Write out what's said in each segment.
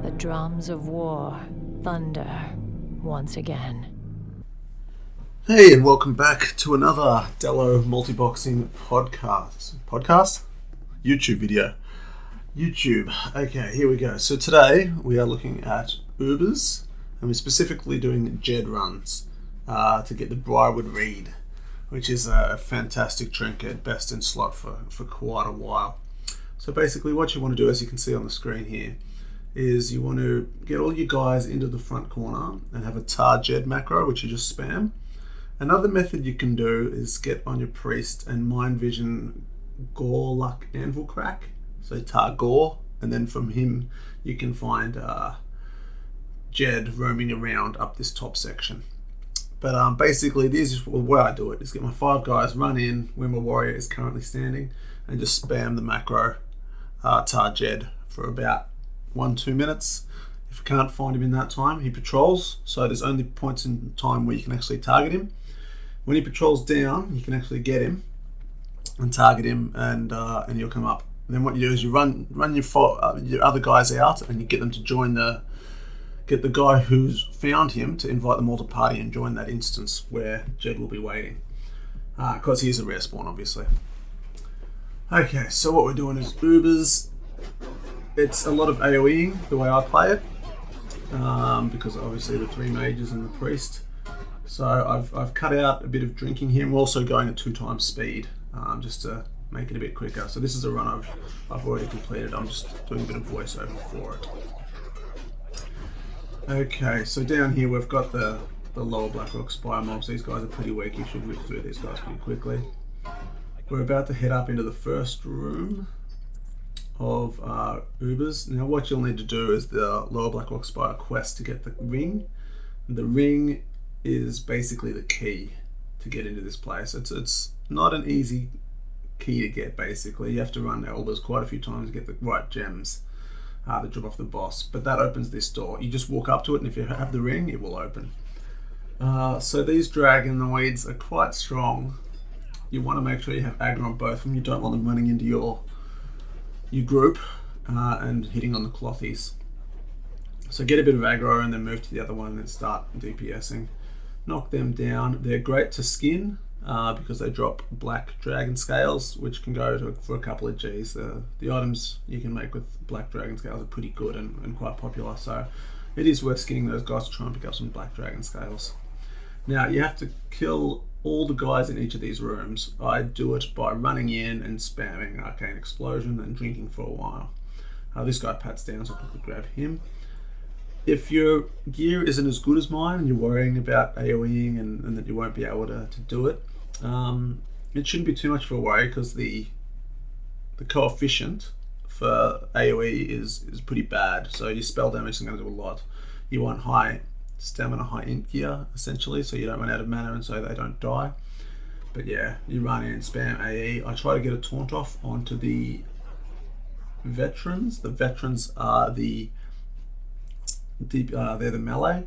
The drums of war thunder once again. Hey, and welcome back to another Dello Multiboxing podcast? YouTube video. YouTube. Okay, here we go. So today we are looking at UBRS, and we're specifically doing Jed runs to get the Briarwood Reed, which is a fantastic trinket, best in slot for quite a while. So basically what you want to do, as you can see on the screen here, is you want to get all your guys into the front corner and have a tar Jed macro, which you just spam. Another method you can do is get on your priest and mind vision Gore Luck Anvil Crack. So tar Gore, and then from him you can find Jed roaming around up this top section. But basically this is the way I do it, is get my 5 guys, run in where my warrior is currently standing, and just spam the macro tar Jed for about 1-2 minutes. If you can't find him in that time, he patrols, so there's only points in time where you can actually target him. When he patrols down, you can actually get him and target him, and he'll come up. And then what you do is you run your other guys out, and you get them to get the guy who's found him to invite them all to party and join that instance where Jed will be waiting, because he is a rare spawn, obviously. Okay, so what we're doing is UBRS. It's a lot of AoEing the way I play it, because obviously the 3 mages and the priest. So I've cut out a bit of drinking here. I'm also going at 2 times speed, just to make it a bit quicker. So this is a run I've already completed. I'm just doing a bit of voiceover for it. Okay, so down here we've got the lower Blackrock Spire mobs. These guys are pretty weak. You should whip through these guys pretty quickly. We're about to head up into the first room of UBRS. Now what you'll need to do is the lower Blackrock Spire quest to get the ring. The ring is basically the key to get into this place. It's not an easy key to get. Basically you have to run elders quite a few times to get the right gems to drop off the boss, but that opens this door. You just walk up to it, and if you have the ring, it will open. So these dragonoids are quite strong. You want to make sure you have aggro on both of them. You don't want them running into your group and hitting on the clothies. So get a bit of aggro and then move to the other one and then start DPSing. Knock them down. They're great to skin because they drop black dragon scales, which can go for a couple of Gs. The items you can make with black dragon scales are pretty good and quite popular, so it is worth skinning those guys to try and pick up some black dragon scales. Now you have to kill all the guys in each of these rooms. I do it by running in and spamming Arcane Explosion and drinking for a while. This guy pats down, so I'll quickly grab him. If your gear isn't as good as mine and you're worrying about AoEing and that you won't be able to do it, it shouldn't be too much of a worry, because the coefficient for AoE is pretty bad. So your spell damage is going to do a lot. You want high stamina, high int gear, essentially, so you don't run out of mana and so they don't die. But yeah, you run in, spam AE. I try to get a taunt off onto the veterans. The veterans are they're the melee,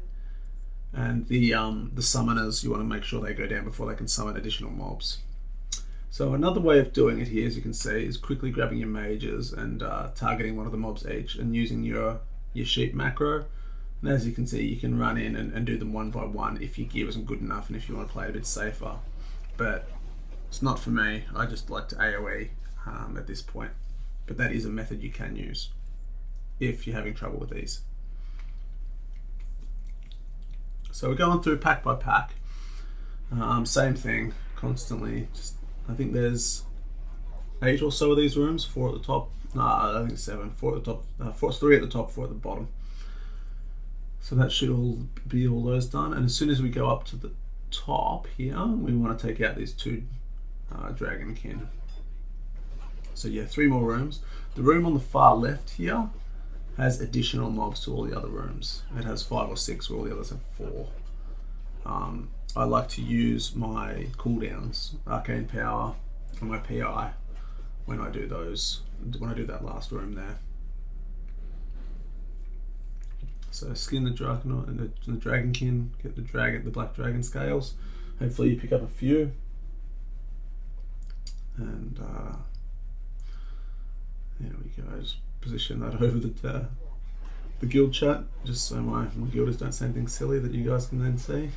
and the summoners, you want to make sure they go down before they can summon additional mobs. So another way of doing it here, as you can see, is quickly grabbing your mages and targeting one of the mobs each and using your sheep macro. And as you can see, you can run in and do them one by one if your gear isn't good enough and if you want to play it a bit safer. But it's not for me. I just like to AoE at this point. But that is a method you can use if you're having trouble with these. So we're going through pack by pack. Same thing, constantly. I think there's 8 or so of these rooms, 4 at the top. I think 7. 4 at the top. 3 at the top, 4 at the bottom. So that should all be all those done. And as soon as we go up to the top here, we want to take out these 2 dragonkin. So yeah, 3 more rooms. The room on the far left here has additional mobs to all the other rooms. It has 5 or 6, where all the others have 4. I like to use my cooldowns, Arcane Power, and my PI when I do that last room there. So skin the Dragonoid and the Dragonkin, get the black dragon scales. Hopefully you pick up a few. And there we go. Just position that over the the guild chat, just so my guilders don't say anything silly that you guys can then see.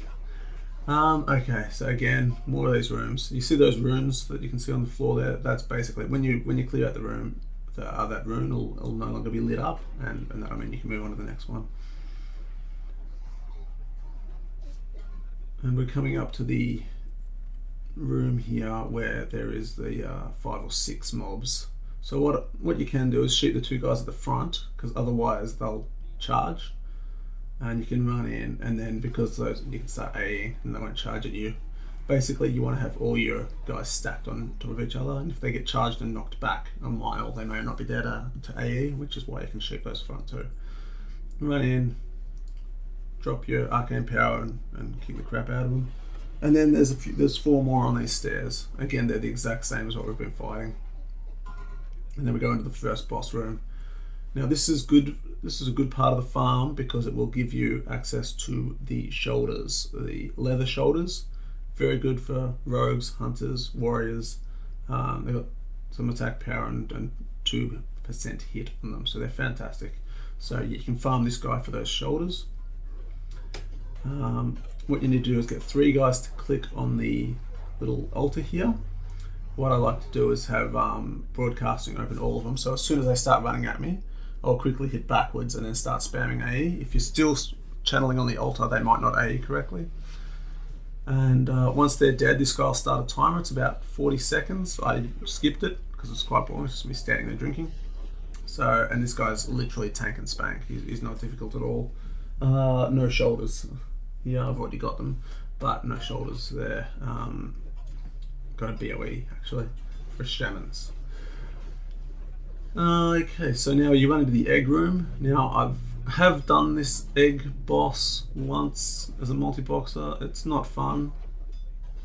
Okay, so again, more of these rooms. You see those runes that you can see on the floor there? That's basically when you clear out the room, that rune will no longer be lit up, and that'll mean you can move on to the next one. And we're coming up to the room here where there is the 5 or 6 mobs. So what you can do is shoot the 2 guys at the front, because otherwise they'll charge, and you can run in, and then because those, you can start AEing and they won't charge at you. Basically you want to have all your guys stacked on top of each other, and if they get charged and knocked back a mile, they may not be there to AE, which is why you can shoot those front too. Run in, drop your arcane power and kick the crap out of them. And then there's 4 more on these stairs. Again, they're the exact same as what we've been fighting. And then we go into the first boss room. Now this is good. This is a good part of the farm because it will give you access to the shoulders, the leather shoulders. Very good for rogues, hunters, warriors. They've got some attack power and 2% hit on them, so they're fantastic. So you can farm this guy for those shoulders. What you need to do is get 3 guys to click on the little altar here. What I like to do is have broadcasting open all of them, so as soon as they start running at me, I'll quickly hit backwards and then start spamming AE. If you're still channeling on the altar, they might not AE correctly. And once they're dead, this guy will start a timer. It's about 40 seconds. I skipped it because it's quite boring. It's just me standing there drinking. So, and this guy's literally tank and spank. He's not difficult at all. No shoulders. Yeah, I've already got them, but no shoulders there. Got a BOE actually for shamans. Okay, so now you run into the egg room. Now I have done this egg boss once as a multi-boxer. It's not fun.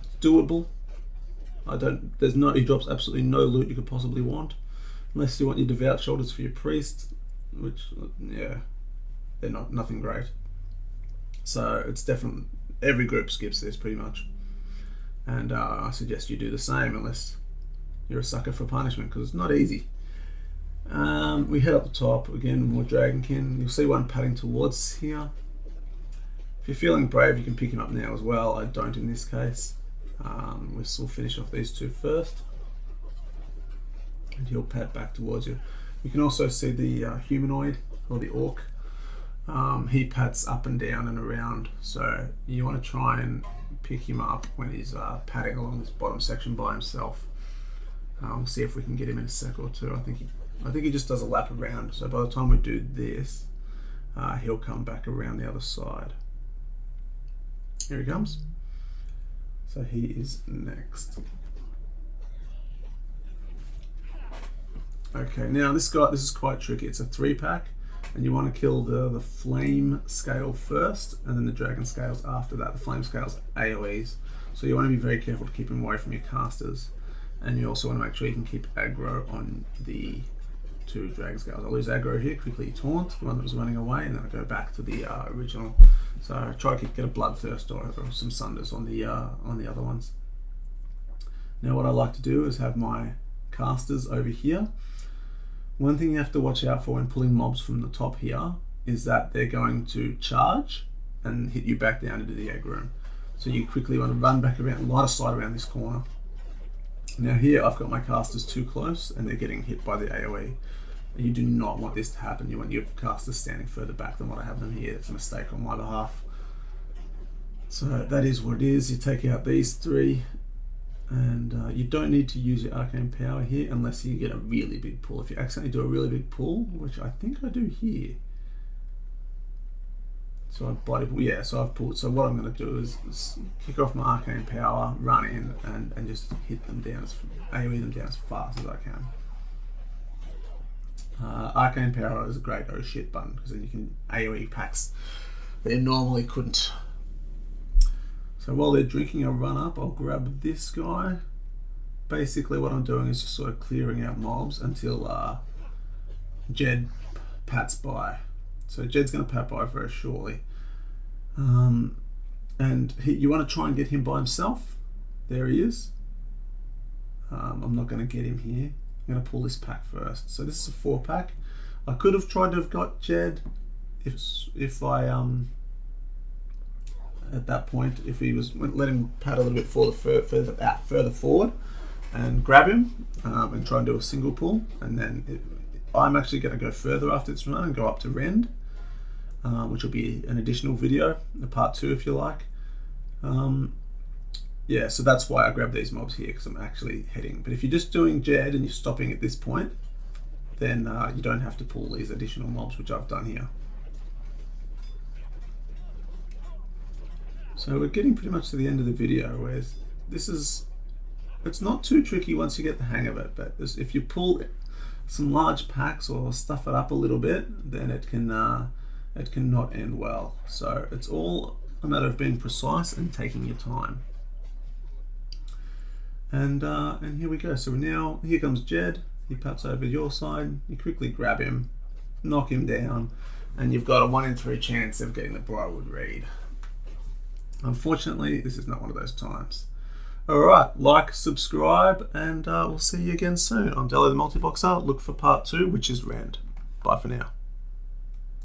It's doable. He drops absolutely no loot you could possibly want, unless you want your devout shoulders for your priest, which yeah, they're nothing great. So it's definitely, every group skips this pretty much, and I suggest you do the same unless you're a sucker for punishment, because it's not easy. We head up the top again, more dragonkin. You'll see one padding towards us here. If you're feeling brave, you can pick him up now as well. I don't in this case. We'll still finish off these 2 first, and he'll pad back towards you. You can also see the humanoid or the orc. He pads up and down and around, so you want to try and pick him up when he's padding along this bottom section by himself. We'll see if we can get him in a sec or two. I think he just does a lap around, so by the time we do this, he'll come back around the other side. Here he comes. So he is next. Okay, now this is quite tricky. It's a 3-pack, and you want to kill the flame scale first, and then the dragon scales after that. The flame scales AoEs, so you want to be very careful to keep him away from your casters, and you also want to make sure you can keep aggro on the 2 dragon scales. I'll lose aggro here, quickly taunt the one that was running away, and then I'll go back to the original. So try to get a bloodthirst or some sunders on the other ones. Now what I like to do is have my casters over here. One thing you have to watch out for when pulling mobs from the top here is that they're going to charge and hit you back down into the egg room. So you quickly want to run back around, light of sight around this corner. Now here I've got my casters too close and they're getting hit by the AoE. You do not want this to happen. You want your casters standing further back than what I have them here. It's a mistake on my behalf. So that is what it is. You take out these 3, and you don't need to use your arcane power here unless you get a really big pull. If you accidentally do a really big pull, which I think I do here. So I've pulled. So what I'm going to do is kick off my arcane power, run in, and just hit them down, AoE them down as fast as I can. Arcane power is a great oh shit button, because then you can AoE packs that you normally couldn't. So while they're drinking, I'll run up, I'll grab this guy. Basically what I'm doing is just sort of clearing out mobs until Jed pats by. So Jed's going to pat by very shortly. And you want to try and get him by himself. There he is. I'm not going to get him here. I'm going to pull this pack first. So this is a 4-pack. I could have tried to have got Jed if I at that point, if he was, let him pad a little bit further forward and grab him and try and do a single pull, and then I'm actually going to go further after this run and go up to rend, which will be an additional video, a part 2 if you like. Yeah, so that's why I grab these mobs here, because I'm actually heading. But if you're just doing Jed and you're stopping at this point, then you don't have to pull these additional mobs, which I've done here. So we're getting pretty much to the end of the video, where it's not too tricky once you get the hang of it, but if you pull some large packs or stuff it up a little bit, then it can not end well. So it's all a matter of being precise and taking your time. And here we go. So now here comes Jed. He pats over your side. You quickly grab him, knock him down, and you've got a 1 in 3 chance of getting the Briarwood Reed. Unfortunately, this is not one of those times. Alright, like, subscribe, and we'll see you again soon. I'm Dello the Multiboxer. Look for part 2, which is Rend. Bye for now.